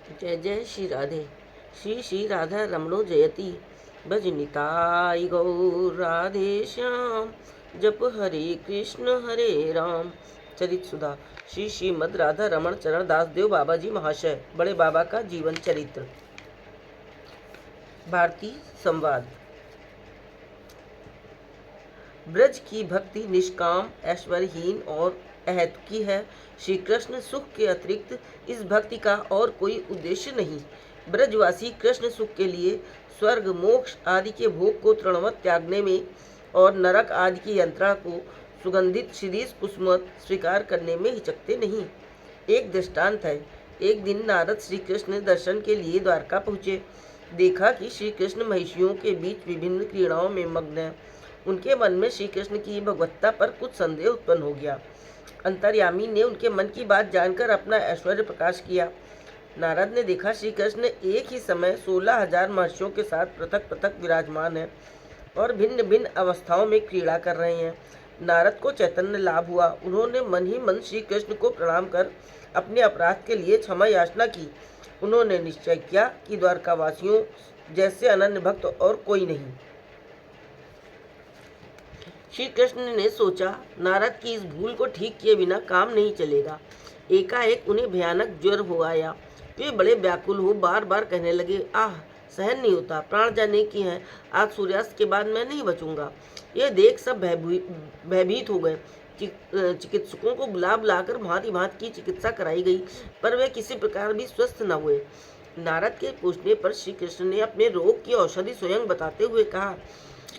जय जय श्री राधे। श्री श्री राधा रमणो जयति। भजनिताई गौर राधे श्याम। जप हरे कृष्ण राम। चरित सुधा। श्री श्रीमद राधा रमण चरण दास देव बाबा जी महाशय बड़े बाबा का जीवन चरित्र। भारतीय संवाद। ब्रज की भक्ति निष्काम, ऐश्वर्यहीन और अहेतुकी है। श्री कृष्ण सुख के अतिरिक्त इस भक्ति का और कोई उद्देश्य नहीं। ब्रजवासी कृष्ण सुख के लिए स्वर्ग मोक्ष आदि के भोग को तृणवत त्यागने में और नरक आदि की यंत्रणा को सुगंधित शिरीष पुष्पवत स्वीकार करने में हिचकते नहीं। एक दृष्टांत है। एक दिन नारद श्री कृष्ण दर्शन के लिए द्वारका पहुँचे। देखा कि श्री कृष्ण महिषियों के बीच विभिन्न क्रीड़ाओं में मग्न है। उनके मन में श्री कृष्ण की भगवत्ता पर कुछ संदेह उत्पन्न हो गया। अंतर्यामी ने उनके मन की बात जानकर अपना ऐश्वर्य प्रकाश किया। नारद ने देखा श्री कृष्ण एक ही समय 16,000 महर्षियों के साथ पृथक पृथक विराजमान है और भिन्न भिन्न अवस्थाओं में क्रीड़ा कर रहे हैं। नारद को चैतन्य लाभ हुआ। उन्होंने मन ही मन श्री कृष्ण को प्रणाम कर अपने अपराध के लिए क्षमा याचना की। उन्होंने निश्चय किया कि द्वारकावासियों जैसे अनन्य भक्त और कोई नहीं। श्री कृष्ण ने सोचा, नारद की इस भूल को ठीक किए बिना काम नहीं चलेगा। एकाएक उन्हें भयानक ज्वर हो आया। वे बड़े व्याकुल हो बार बार कहने लगे, आह, सहन नहीं होता, प्राण जाने की है। आज सूर्यास्त के बाद मैं नहीं बचूंगा। यह देख सब भयभीत हो गए। चिकित्सकों को बुला बुलाकर भांति भांति की चिकित्सा कराई गई, पर वे किसी प्रकार भी स्वस्थ न हुए। नारद के पूछने पर श्री कृष्ण ने अपने रोग की औषधि स्वयं बताते हुए कहा,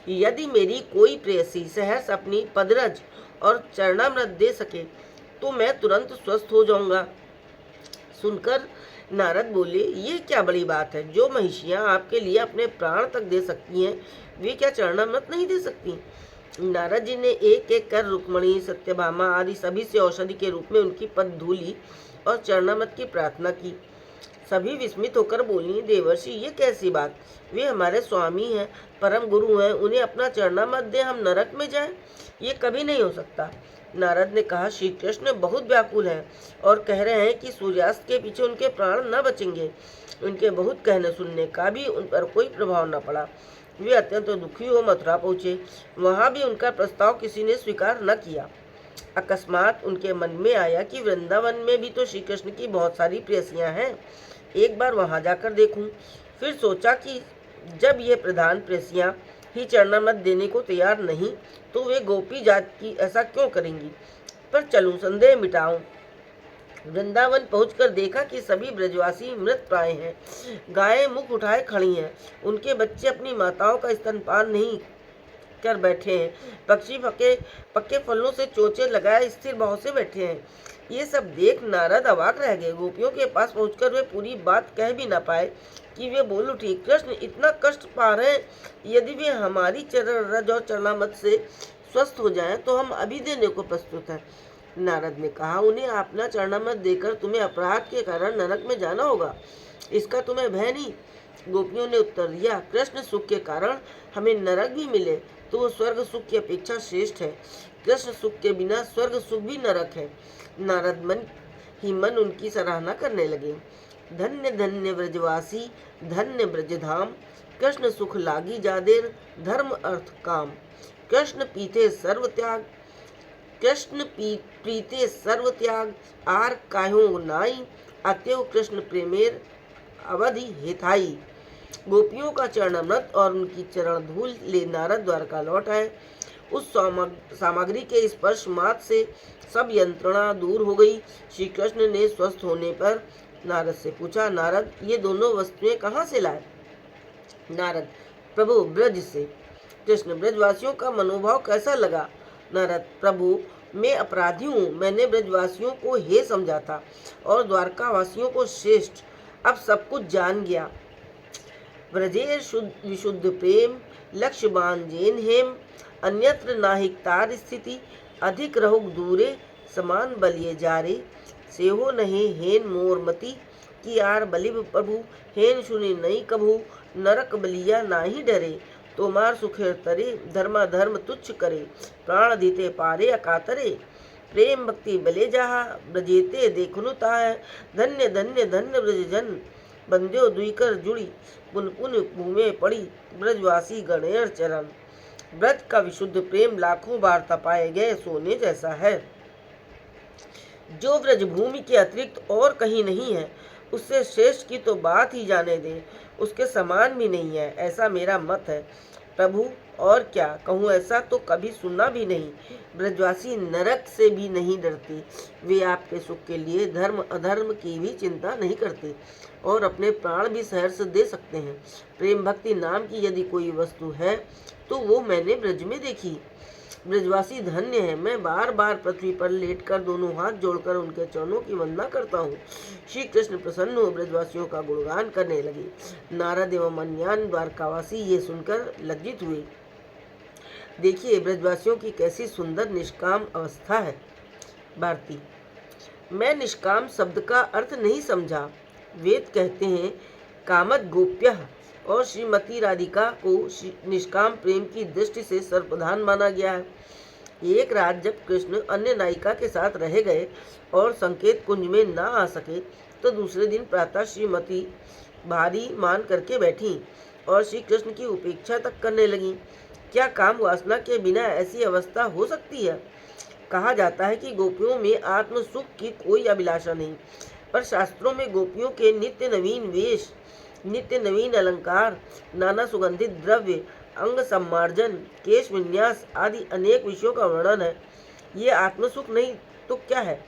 यदि मेरी कोई प्रेयसी सहर्ष अपनी पदरज और चरणामृत दे सके तो मैं तुरंत स्वस्थ हो जाऊंगा। सुनकर नारद बोले, ये क्या बड़ी बात है। जो महिषियां आपके लिए अपने प्राण तक दे सकती हैं, वे क्या चरणामृत नहीं दे सकती। नारद जी ने एक एक कर रुक्मणी, सत्यभामा आदि सभी से औषधि के रूप में उनकी पद धूली और चरणामृत की प्रार्थना की। सभी विस्मित होकर बोली, देवर्षि, ये कैसी बात। वे हमारे स्वामी हैं, परम गुरु हैं, उन्हें अपना चरणामृत दे हम नरक में जाएं, ये कभी नहीं हो सकता। नारद ने कहा, श्री कृष्ण बहुत व्याकुल हैं और कह रहे हैं कि सूर्यास्त के पीछे उनके प्राण न बचेंगे। उनके बहुत कहने सुनने का भी उन पर कोई प्रभाव न पड़ा। वे अत्यंत दुखी हो मथुरा पहुँचे। वहाँ भी उनका प्रस्ताव किसी ने स्वीकार न किया। अकस्मात उनके मन में आया कि वृंदावन में भी तो श्री कृष्ण की बहुत सारी प्रेयसियाँ हैं, एक बार वहां जाकर देखूं। फिर सोचा कि जब ये प्रधान प्रेयसियां ही चरणामृत देने को तैयार नहीं, तो वे गोपी जात की ऐसा क्यों करेंगी। पर चलूं, संदेह मिटाऊं। वृंदावन पहुंचकर देखा कि सभी ब्रजवासी मृत प्राय हैं। गायें मुख उठाए खड़ी हैं। उनके बच्चे अपनी माताओं का स्तनपान नहीं कर बैठे हैं। पक्षी पक्के पक्के फलों से चोचे लगाए स्थिर भाव से बैठे हैं। ये सब देख नारद अवाक रह गए। गोपियों के पास पहुंचकर वे पूरी बात कह भी न पाए कि वे बोल उठी, कृष्ण इतना कष्ट पा रहे हैं, यदि वे हमारी चरण रज और चरणामृत से स्वस्थ हो जाएं तो हम अभी देने को प्रस्तुत हैं। नारद ने कहा, उन्हें अपना चरणामृत देकर तुम्हें अपराध के कारण नरक में जाना होगा, इसका तुम्हें भय नहीं। गोपियों ने उत्तर दिया, कृष्ण सुख के कारण हमें नरक भी मिले तो वो स्वर्ग सुख की अपेक्षा श्रेष्ठ है। कृष्ण सुख के बिना स्वर्ग सुख भी नरक है। नारद मन ही मन उनकी सराहना करने लगे। धन्य धन्य ब्रजवासी, धन्य ब्रजधाम, कृष्ण सुख लागी जादेर, धर्म अर्थ काम। कृष्ण पीते सर्व त्याग, कृष्ण प्रीते सर्व त्याग, आर काह्यो नाई, अत्यव कृष्ण प्रेमेर अवधि हेथाई। गोपियों का चरणामृत और उनकी चरण धूल ले नारद द्वारका लौट आए। उस सामग्री के स्पर्श मात्र से सब यंत्रणा दूर हो गई। श्री कृष्ण ने स्वस्थ होने पर नारद से पूछा, नारद, ये दोनों वस्तुएं कहाँ से लाए। नारद, प्रभु ब्रज से। कृष्ण, ब्रजवासियों का मनोभाव कैसा लगा। नारद, प्रभु मैं अपराधी हूँ। मैंने ब्रजवासियों को हे समझा था और द्वारकावासियों को श्रेष्ठ। अब सब कुछ जान गया। ब्रजेर विशुद्ध प्रेम, लक्ष्य बांजेन हेम, अन्यत्र नाहिक तार स्थिति, अधिक रहुक दूरे, समान बलिए जारे। सेहो नहीं हेन मोर मति, कि आर बलिब प्रभु, हेन सुनी नहीं कभू, नरक बलिया नाही डरे। तोमार सुखेर तरे, धर्मा धर्म तुच्छ करे, प्राण दीते पारे अकातरे। प्रेम भक्ति बले जाहा, ब्रजेते देखनु ताह, धन्य धन्य धन्य ब्रज जन। बंध्यो दुईकर जुड़ी पुन पुन भूमे पड़ी ब्रजवासी गणेर चरण। ब्रज का विशुद्ध प्रेम लाखों बार तपाए गए सोने जैसा है, जो ब्रजभूमि के अतिरिक्त और कहीं नहीं है। उससे श्रेष्ठ की तो बात ही जाने दें, उसके समान भी नहीं है, ऐसा मेरा मत है प्रभु। और क्या कहूँ, ऐसा तो कभी सुना भी नहीं। ब्रजवासी नरक से भी नहीं डरते, वे आपके सुख के लिए धर्म अधर्म की भी चिंता नहीं करते और अपने प्राण भी सहर्ष दे सकते हैं। प्रेम भक्ति नाम की यदि कोई वस्तु है तो वो मैंने ब्रज में देखी। ब्रजवासी धन्य है। मैं बार बार पृथ्वी पर लेटकर दोनों हाथ जोड़कर उनके चरणों की वंदना करता हूँ। श्री कृष्ण प्रसन्न हो ब्रजवासियों का गुणगान करने लगे। नारद एवं अन्यान द्वारकावासी ये सुनकर लज्जित हुए। देखिए ब्रजवासियों की कैसी सुंदर निष्काम अवस्था है। भारती, मैं निष्काम शब्द का अर्थ नहीं समझा। वेद कहते हैं कामद गोप्यः, और श्रीमती राधिका को निष्काम प्रेम की दृष्टि से सर्वप्रधान माना गया है। एक रात जब कृष्ण अन्य नायिका के साथ रह गए और संकेत कुंज में ना आ सके, तो दूसरे दिन प्रातः श्रीमती भारी मान करके बैठी और श्री कृष्ण की उपेक्षा तक करने लगी। क्या काम वासना के बिना ऐसी अवस्था हो सकती है? कहा जाता है कि गोपियों में आत्म सुख की कोई अभिलाषा नहीं, पर शास्त्रों में गोपियों के नित्य नवीन वेश, नित्य नवीन अलंकार, नाना सुगंधित द्रव्य, अंग सम्मार्जन, केश विन्यास आदि अनेक विषयों का वर्णन है। ये आत्मसुख नहीं तो क्या है?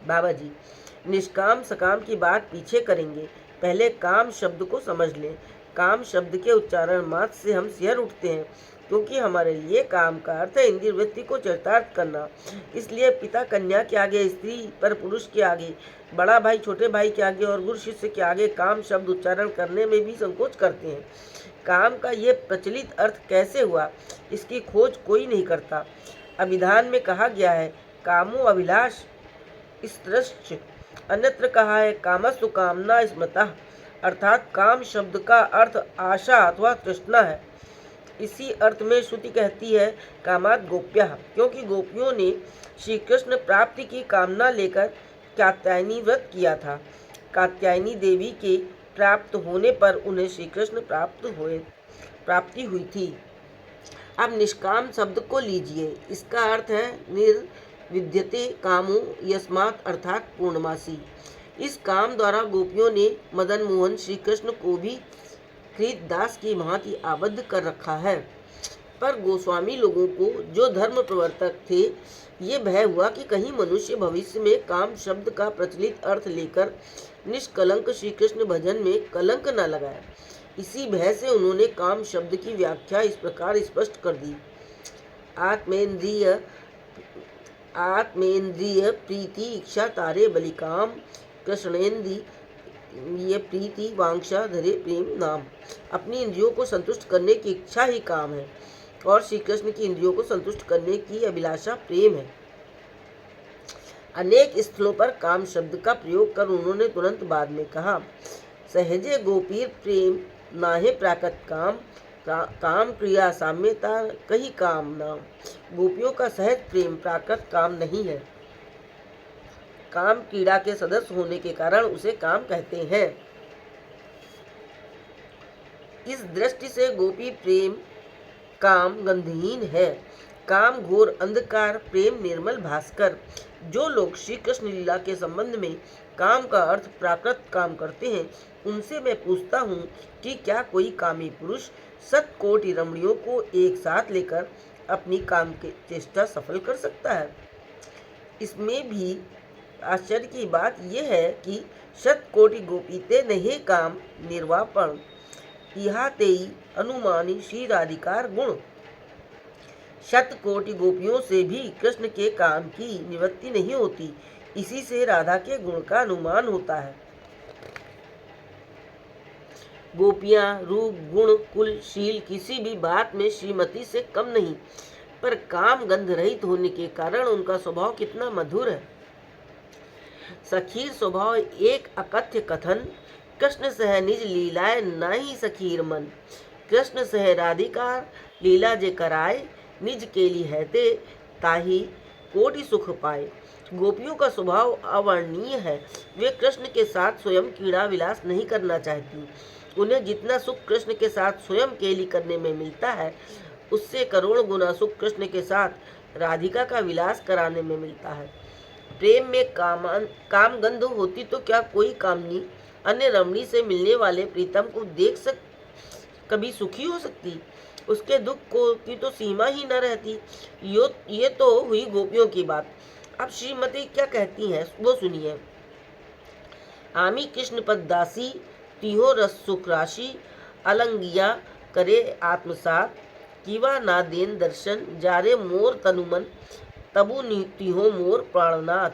बाबा जी, निष्काम सकाम की बात पीछे करेंगे, पहले काम शब्द को समझ लें। काम शब्द के उच्चारण मात्र से हम सिहर उठते हैं, क्योंकि हमारे लिए काम का अर्थ है इंद्रिय वृत्ति को चरितार्थ करना। इसलिए पिता कन्या के आगे, स्त्री पर पुरुष के आगे, बड़ा भाई छोटे भाई के आगे और गुरु शिष्य के आगे काम शब्द उच्चारण करने में भी संकोच करते हैं। काम का ये प्रचलित अर्थ कैसे हुआ, इसकी खोज कोई नहीं करता। अभिधान में कहा गया है कामो अभिलाष स्त्रश्च, अन्यत्र कहा है कामस्तु कामना स्मृता, अर्थात काम शब्द का अर्थ आशा अथवा तृष्णा है। इसी अर्थ में श्रुति कहती है कामाद गोप्यः, क्योंकि गोपियों ने श्री कृष्ण प्राप्ति की कामना लेकर कात्यायनी व्रत किया था। कात्यायनी देवी के प्राप्त होने पर उन्हें श्री कृष्ण प्राप्ति हुई थी। अब निष्काम शब्द को लीजिए, इसका अर्थ है निर्विद्यते कामो यस्मात्, अर्थात पूर्णमासी। इस काम द्वारा गोपियों ने मदन मोहन श्री कृष्ण को भी कृतदास की भांति आबद्ध कर रखा है। पर गोस्वामी लोगों को, जो धर्म प्रवर्तक थे, ये भय हुआ कि कहीं मनुष्य भविष्य में काम शब्द का प्रचलित अर्थ लेकर निष्कलंक श्री कृष्ण भजन में कलंक न लगाए। इसी भय से उन्होंने काम शब्द की व्याख्या इस प्रकार स्पष्ट कर दी। आत्मेन्द्रिय प्रीति इच्छा तारे बलिकाम, कृष्णेन्द्रिय ये प्रीति वांछा धरे प्रेम नाम। अपनी इंद्रियों को संतुष्ट करने की इच्छा ही काम है और श्री कृष्ण की इंद्रियों को संतुष्ट करने की अभिलाषा प्रेम है। अनेक स्थलों पर काम शब्द का प्रयोग कर उन्होंने तुरंत बाद में कहा सहजे गोपीर प्रेम नाहे प्राकृत काम, काम क्रिया साम्यता कही काम नाम। गोपियों का सहज प्रेम प्राकृत काम नहीं है, काम क्रीड़ा के सदस्य होने के कारण उसे काम कहते हैं। इस दृष्टि से गोपी प्रेम काम गंधहीन है, काम घोर अंधकार, प्रेम निर्मल भास्कर। जो लोग श्री कृष्ण लीला के संबंध में काम का अर्थ प्राकृत काम करते हैं, उनसे मैं पूछता हूँ कि क्या कोई कामी पुरुष 7 कोटि रमणियों को एक साथ लेकर अपनी काम की चेष्टा सफल कर सकता है? इसमें भी आश्चर्य की बात यह है कि 7 कोटि गोपीते नहीं काम निर्वापण, इहा तेई अनुमानी श्री राधिकार गुण। 7 कोटि गोपियों से भी कृष्ण के काम की निवृत्ति नहीं होती, इसी से राधा के गुण का अनुमान होता है। गोपियां रूप गुण कुल शील किसी भी बात में श्रीमती से कम नहीं, पर काम गंध रहित होने के कारण उनका स्वभाव कितना मधुर है। सखीर स्वभाव एक अकथ्य कथन, कृष्ण सह निज लीलाए नाही सखीर मन। कृष्ण सह राधिका लीला जे कराए, निज केली है ते ताही कोटि सुख पाए। गोपियों का स्वभाव अवर्णनीय है। वे कृष्ण के साथ स्वयं क्रीड़ा विलास नहीं करना चाहती। उन्हें जितना सुख कृष्ण के साथ स्वयं केली करने में मिलता है, उससे करोड़ गुना सुख कृष्ण के साथ राधिका का विलास कराने में मिलता है। प्रेम में कामगंध होती तो क्या कोई कामनी अन्य रमणी से मिलने वाले प्रीतम को कभी सुखी हो सकती? उसके दुख को की तो सीमा ही न रहती। ये तो हुई गोपियों की बात। अब श्रीमती क्या कहती हैं वो सुनिए। आमी कृष्ण पद दासी, तिहो रस सुख राशि, अलंगिया करे आत्मसात, कीवा ना देन दर्शन, जारे मोर तनुमन, तबु तिहो मोर प्राणनाथ।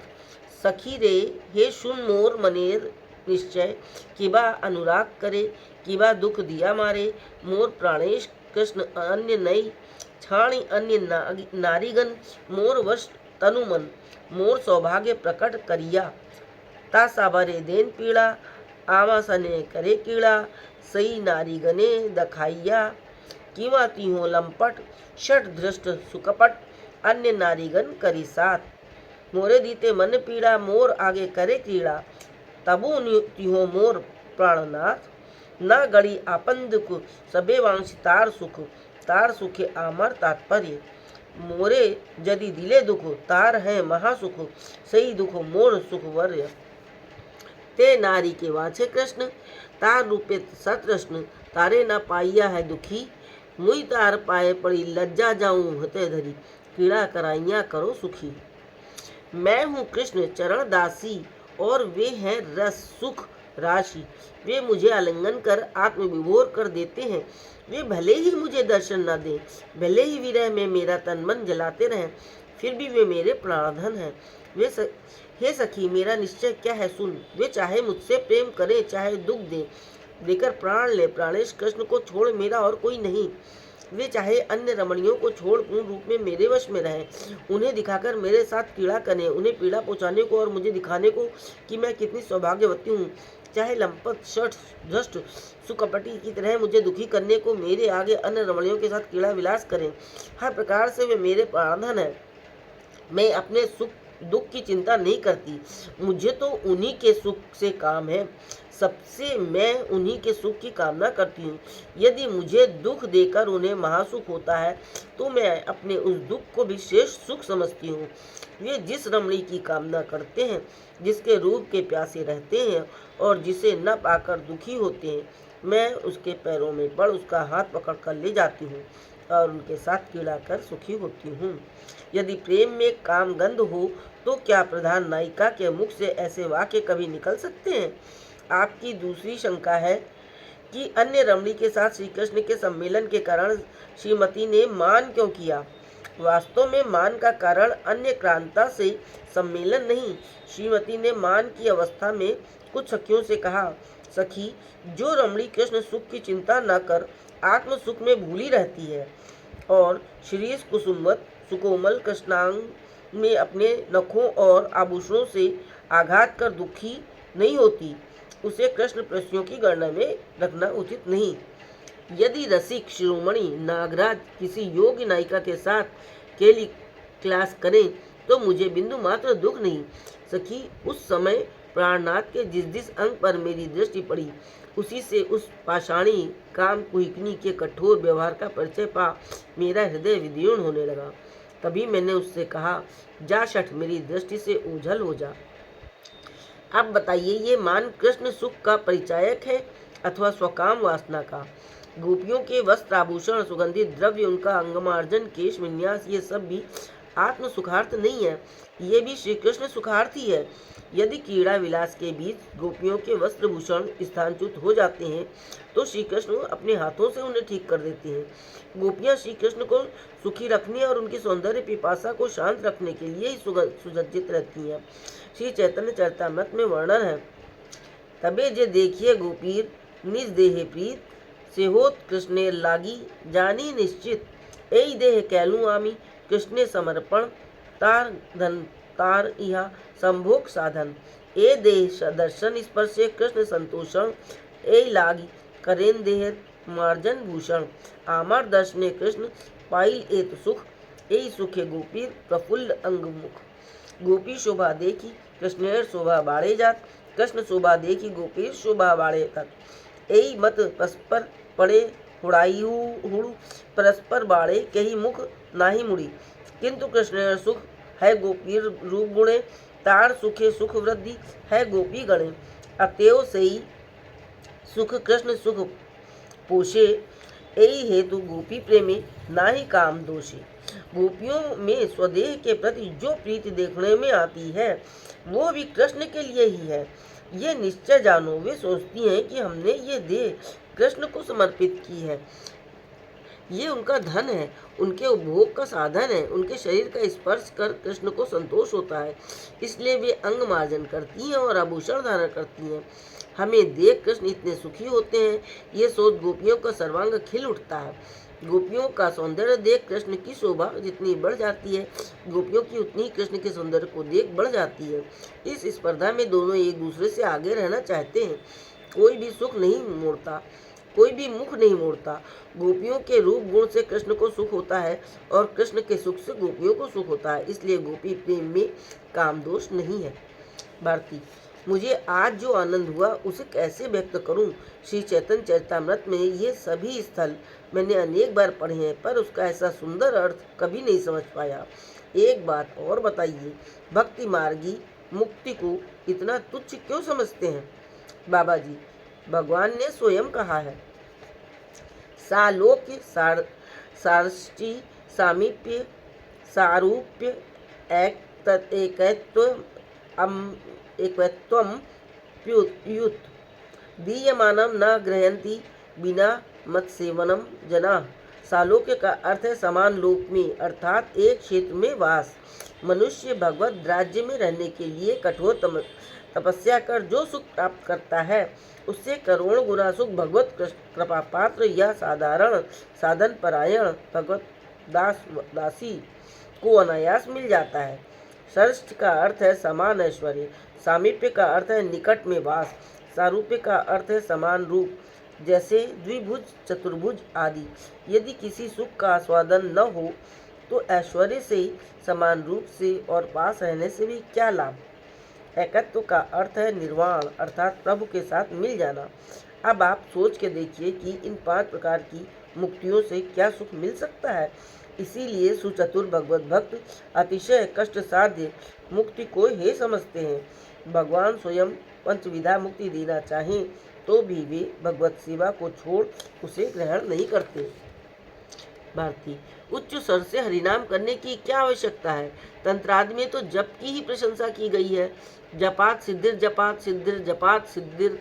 सखी रे हे सुन मोर मनेर निश्चय, किबा अनुराग करे, किबा दुख दिया मारे, मोर प्राणेश कृष्ण अन्य नई, छाणी अन्य नारीगन, मोर वश तनुमन, मोर सौभाग्य प्रकट करिया, ता साबरे देन पीड़ा, आमा सने करे कीड़ा, सई नारीगने दखाइया, किवा तिहो लंपट, षट धृष्ट सुकपट, अन्य नारीगन करी साथ। मोरे दीते मन पीड़ा, मोर आगे करे क्रीड़ा, तबु तिहो मोर प्राणनाथ। न गड़ी आपन दुख, सबे वांश तार सुखे आमर तात्पर्य। मोरे यदि दिले दुख, तार है महासुख, सही दुख मोर सुखवर्य। ते नारी के वाछे कृष्ण, तार रूपे सतृष्ण, तारे न पाइया है दुखी, मुई तार पाए पड़ी लज्जा जाऊं हते धरी, पीड़ा कराइया करो सुखी। मैं हूँ कृष्ण चरण दासी, और वे हैं रस सुख राशि। वे मुझे आलिंगन कर आत्मविभोर कर देते हैं। वे भले ही मुझे दर्शन न दें, भले ही विरह में मेरा तन मन जलाते रहें, फिर भी वे मेरे प्राणधन हैं। हे सखी, मेरा निश्चय क्या है सुन। वे चाहे मुझसे प्रेम करें, चाहे दुख देकर प्राण ले, प्राणेश कृष्ण को छोड़ मेरा और कोई नहीं। वे चाहे अन्य रमणियों को छोड़ पूर्ण रूप में मेरे वश में रहें, उन्हें दिखाकर मेरे साथ पीड़ा करें, उन्हें पीड़ा पहुंचाने को और मुझे दिखाने को कि मैं कितनी सौभाग्यवती हूँ। चाहे लंपट शठ भ्रष्ट सुकपटी की तरह मुझे दुखी करने को मेरे आगे अन्य रमणियों के साथ क्रीड़ा विलास करें, हर प्रकार से वे मेरे प्राणधन है। मैं अपने सुख दुख की चिंता नहीं करती, मुझे तो उन्हीं के सुख से काम है। सबसे मैं उन्हीं के सुख की कामना करती हूँ। यदि मुझे दुख देकर उन्हें महासुख होता है, तो मैं अपने उस दुख को भी श्रेष्ठ सुख समझती हूँ। वे जिस रमणी की कामना करते हैं, जिसके रूप के प्यासे रहते हैं और जिसे न पाकर दुखी होते हैं, मैं उसके पैरों में पड़ उसका हाथ पकड़ कर ले जाती हूँ और उनके साथ क्रीड़ा कर सुखी होती हूँ। यदि प्रेम में कामगंध हो, तो क्या प्रधान नायिका के मुख से ऐसे वाक्य कभी निकल सकते हैं? आपकी दूसरी शंका है कि अन्य रमणी के साथ श्री कृष्ण के सम्मेलन के कारण श्रीमती ने मान क्यों किया। वास्तव में मान का कारण अन्य क्रांता से सम्मेलन नहीं। श्रीमती ने मान की अवस्था में कुछ सखियों से कहा, सखी, जो रमणी कृष्ण सुख की चिंता न कर आत्म सुख में भूली रहती है और श्री कुसुमवत सुकोमल कृष्णांग में अपने नखों और आभूषणों से आघात कर दुखी नहीं होती, उसे कृष्ण प्रश्नों की गणना में रखना उचित नहीं। यदि रसिक शिरोमणि नागराज किसी योग्य नायिका के साथ केली क्लास करें, तो मुझे बिंदु मात्र दुख नहीं। सखी, उस समय प्राणनाथ के जिस अंग पर मेरी दृष्टि पड़ी, उसी से उस पाषाणी काम कुहिकनी के कठोर व्यवहार का परिचय पा मेरा हृदय विदीर्ण होने लगा। तभी मैंने उससे कहा, जा शठ, मेरी दृष्टि से ओझल हो जा। अब बताइए, ये मान कृष्ण सुख का परिचायक है अथवा स्वकाम वासना का? गोपियों के वस्त्र आभूषण सुगंधित द्रव्य, उनका अंगमार्जन केश विन्यास, ये सब भी आत्म सुखार्थ नहीं है, ये भी श्री कृष्ण सुखार्थ ही है। यदि क्रीड़ा विलास के बीच गोपियों के वस्त्र भूषण स्थानच्युत हो जाते हैं, तो श्री कृष्ण अपने हाथों से उन्हें ठीक कर देते हैं। गोपियां श्री कृष्ण को सुखी रखने और उनकी सौंदर्य पिपासा को शांत रखने के लिए ही सुसज्जित रहती हैं। श्री चैतन्य चरितामृत में वर्णन है, तबे जे देखिए गोपीर निज देहे प्रीत, से होत कृष्णे लागी जानी निश्चित, एई देह कैलू आमी कृष्णे समर्पण, तार धन तार इहा संभोग साधन, ए देह दर्शन स्पर्शे कृष्ण संतोषण, ए लागी करेन देह मार्जन भूषण, आमार दर्शने कृष्ण पाइल एत सुख, ए सुखे गोपीर प्रफुल्ल अंगमुख। गोपी शोभा देखी कृष्णेर शोभा बाड़े जात, कृष्ण शोभा देखी गोपीर शोभा बाड़े तक। एई मत परस्पर पड़े हुड़ाई हुड़, परस्पर बाड़े कही मुख नाही मुड़ी। किंतु कृष्णेर सुख है गोपीर रूप गुणे, तार सुखे सुख वृद्धि है गोपी गणे। अतएव सही सुख कृष्ण सुख पोषे, यही हेतु गोपी प्रेमी नाही काम दोषी। गोपियों में स्वदेह के प्रति जो प्रीति देखने में आती है वो भी कृष्ण के लिए ही है, ये निश्चय जानो। वे सोचती हैं कि हमने ये देह कृष्ण को समर्पित की है, ये उनका धन है, उनके उपभोग का साधन है, उनके शरीर का स्पर्श कर कृष्ण को संतोष होता है, इसलिए वे अंग मार्जन करती हैं और आभूषण धारण करती हैं। हमें देख कृष्ण इतने सुखी होते हैं, ये सोच गोपियों का सर्वांग खिल उठता है। गोपियों का सौंदर्य देख कृष्ण की शोभा जितनी बढ़ जाती है, गोपियों की उतनी कृष्ण के सौंदर्य को देख बढ़ जाती है। इस स्पर्धा में दोनों एक दूसरे से आगे रहना चाहते हैं। कोई भी सुख नहीं मोड़ता, कोई भी मुख नहीं मोड़ता। गोपियों के रूप गुण से कृष्ण को सुख होता है और कृष्ण के सुख से गोपियों को सुख होता है, इसलिए गोपी प्रेम में काम दोष नहीं है। भारती, मुझे आज जो आनंद हुआ उसे कैसे व्यक्त करूं? श्री चैतन्य चरितामृत में ये सभी स्थल मैंने अनेक बार पढ़े हैं, पर उसका ऐसा सुंदर अर्थ कभी नहीं समझ पाया। एक बात और बताइए, भक्ति मार्गी मुक्ति को इतना तुच्छ क्यों समझते हैं? बाबा जी, भगवान ने स्वयं कहा है, सालोक्य सारष्टि सामीप्य सारूप्य एकत्वम प्युत दीयमानम न ग्रहंती बिना मत सेवनम जना। सालोक्य का अर्थ है समान लोक में, अर्थात एक क्षेत्र में वास। मनुष्य भगवत राज्य में रहने के लिए कठोर तपस्या कर जो सुख प्राप्त करता है, उससे करोड़ गुना सुख भगवत कृपा पात्र या साधारण साधन परायण भगवत दासी को अनायास मिल जाता है। षष्ठ का अर्थ है समान ऐश्वर्य, सामीप्य का अर्थ है निकट में वास, सारूप्य का अर्थ है समान रूप, जैसे द्विभुज चतुर्भुज आदि। यदि किसी सुख का आस्वादन न हो तो ऐश्वर्य से, समान रूप से और पास रहने से भी क्या लाभ। एकत्व का अर्थ है निर्वाण, अर्थात प्रभु के साथ मिल जाना। अब आप सोच के देखिए कि इन 5 प्रकार की मुक्तियों से क्या सुख मिल सकता है। इसीलिए सुचतुर भगवत भक्त अतिशय कष्ट साध्य मुक्ति को ही समझते हैं। भगवान स्वयं पंचविधा मुक्ति देना चाहें तो भी वे भगवत सेवा को छोड़ उसे ग्रहण नहीं करते। भारती, उच्च स्वर से हरिनाम करने की क्या आवश्यकता है? तंत्रादि में तो जप की ही प्रशंसा की गई है। जपात सिद्धिर जपात सिद्धिर जपात सिद्धिर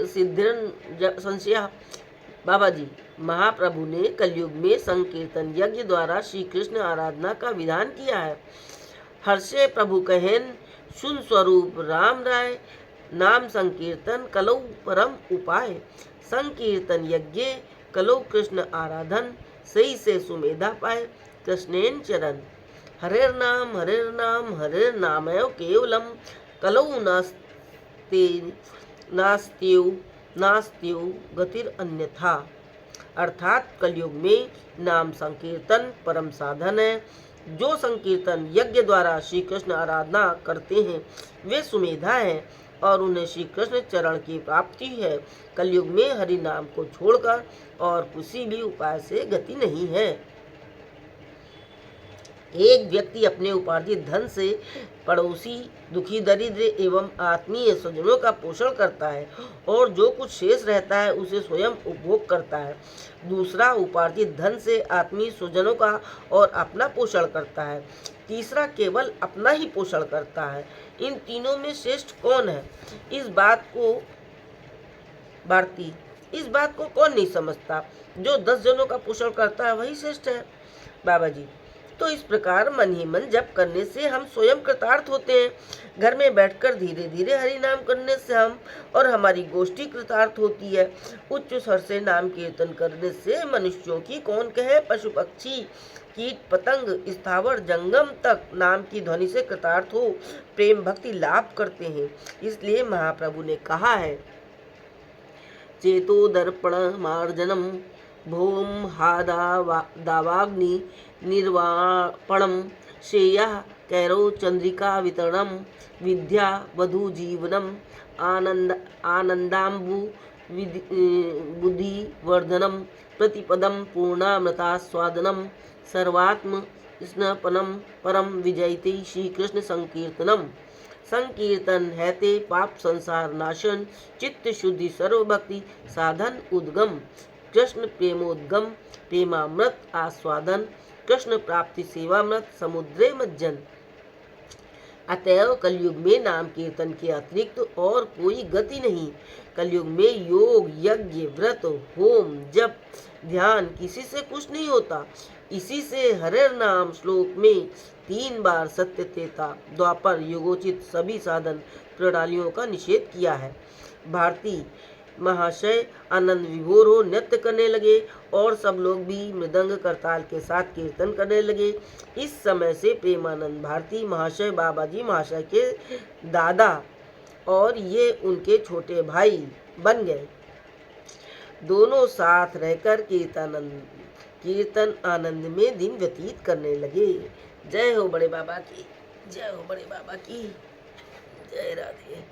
सिद्धिर संशया। बाबा जी, महाप्रभु ने कलयुग में संकीर्तन यज्ञ द्वारा श्री कृष्ण आराधना का विधान किया है। हर्षे प्रभु कहन सुन स्वरूप राम राय, नाम संकीर्तन कलौ परम उपाय। संकीर्तन यज्ञ कलौ कृष्ण आराधन, सही से सुमेधा पाए कृष्णेन चरण। हरेर नाम हरेर नामैव केवलम, कलौ नास्त्यु गतिर अन्यथा। अर्थात कलयुग में नाम संकीर्तन परम साधन है। जो संकीर्तन यज्ञ द्वारा श्री कृष्ण आराधना करते हैं वे सुमेधा हैं और उन्हें श्री कृष्ण चरण की प्राप्ति है। कलयुग में हरि नाम को छोड़कर और किसी भी उपाय से गति नहीं है। एक व्यक्ति अपने उपार्जित धन से पड़ोसी दुखी दरिद्र एवं आत्मीय स्वजनों का पोषण करता है और जो कुछ शेष रहता है उसे स्वयं उपभोग करता है। दूसरा उपार्जित धन से आत्मीय स्वजनों का और अपना पोषण करता है। तीसरा केवल अपना ही पोषण करता है। इन तीनों में श्रेष्ठ कौन है? इस बात को कौन नहीं समझता? जो 10 जनों का पोषण करता है वही श्रेष्ठ है। बाबा जी, तो इस प्रकार मन ही मन जप करने से हम स्वयं कृतार्थ होते हैं। घर में बैठकर धीरे धीरे हरि नाम करने से हम और हमारी गोष्ठी कृतार्थ होती है। उच्च स्वर से नाम कीर्तन करने से मनुष्यों की कौन कहे, पशु पक्षी कीट पतंग स्थावर जंगम तक नाम की ध्वनि से कृतार्थ हो प्रेम भक्ति लाभ करते हैं। इसलिए महाप्रभु ने कहा है, चेतो दर्पण मार्जनम भूम दावाग्नि निर्वापणम श्रेयः कैरो चंद्रिका वितरणम विद्या वधु जीवनम आनंद आनंदाम्बु बुद्धि वर्धनम प्रतिपदम पूर्णामृतास्वादनम सर्वात्म स्नपनम परम विजयते श्री कृष्ण संकीर्तनम। संकीर्तन हैते पाप संसार नाशन चित्त शुद्धि सर्वभक्ति साधन उद्गम कृष्ण प्रेमोद्गम प्रेमामृत आस्वादन कृष्ण प्राप्ति सेवामृत समुद्रे मज्जन। अतएव कलयुग में नाम कीर्तन के अतिरिक्त और कोई गति नहीं। कलयुग में योग यज्ञ व्रत होम जप ध्यान किसी से कुछ नहीं होता। इसी से हरिर नाम श्लोक में 3 बार सत्य त्रेता द्वापर युगोचित सभी साधन प्रणालियों का निषेध किया है। भारती महाशय आनंद विभोर हो नृत्य करने लगे और सब लोग भी मृदंग करताल के साथ कीर्तन करने लगे। इस समय से प्रेमानंद भारती महाशय बाबा जी महाशय के दादा और ये उनके छोटे भाई बन गए। दोनों साथ रहकर कीर्तन आनंद में दिन व्यतीत करने लगे। जय हो बड़े बाबा की, जय हो बड़े बाबा की, जय राधे।